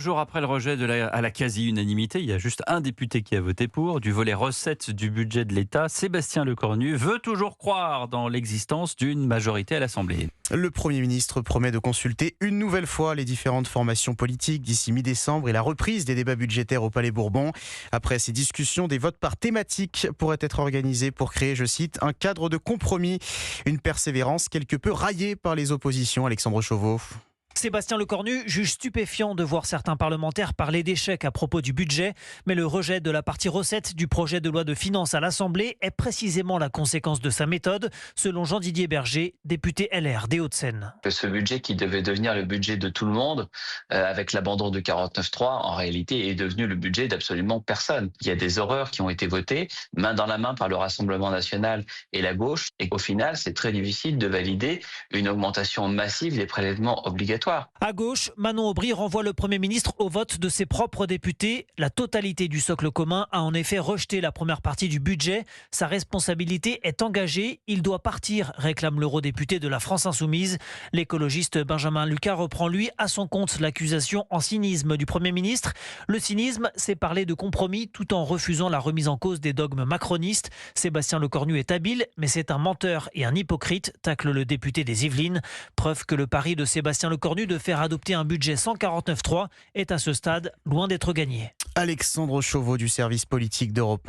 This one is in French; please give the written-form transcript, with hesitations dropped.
Jour après le rejet à la quasi-unanimité, il y a juste un député qui a voté pour. Du volet recettes du budget de l'État, Sébastien Lecornu veut toujours croire dans l'existence d'une majorité à l'Assemblée. Le Premier ministre promet de consulter une nouvelle fois les différentes formations politiques d'ici mi-décembre et la reprise des débats budgétaires au Palais Bourbon. Après ces discussions, des votes par thématique pourraient être organisés pour créer, je cite, un cadre de compromis. Une persévérance quelque peu raillée par les oppositions. Alexandre Chauveau. Sébastien Lecornu juge stupéfiant de voir certains parlementaires parler d'échec à propos du budget, mais le rejet de la partie recettes du projet de loi de finances à l'Assemblée est précisément la conséquence de sa méthode, selon Jean-Didier Berger, député LR des Hauts-de-Seine. Ce budget qui devait devenir le budget de tout le monde, avec l'abandon de 49.3, en réalité est devenu le budget d'absolument personne. Il y a des horreurs qui ont été votées, main dans la main par le Rassemblement national et la gauche, et au final, c'est très difficile de valider une augmentation massive des prélèvements obligatoires. À gauche, Manon Aubry renvoie le Premier ministre au vote de ses propres députés. La totalité du socle commun a en effet rejeté la première partie du budget. Sa responsabilité est engagée. Il doit partir, réclame l'eurodéputé de la France Insoumise. L'écologiste Benjamin Lucas reprend lui à son compte l'accusation en cynisme du Premier ministre. Le cynisme, c'est parler de compromis tout en refusant la remise en cause des dogmes macronistes. Sébastien Lecornu est habile, mais c'est un menteur et un hypocrite, tacle le député des Yvelines. Preuve que le pari de Sébastien Lecornu de faire adopter un budget 149.3 est à ce stade loin d'être gagné. Alexandre Chauveau du service politique d'Europe 1.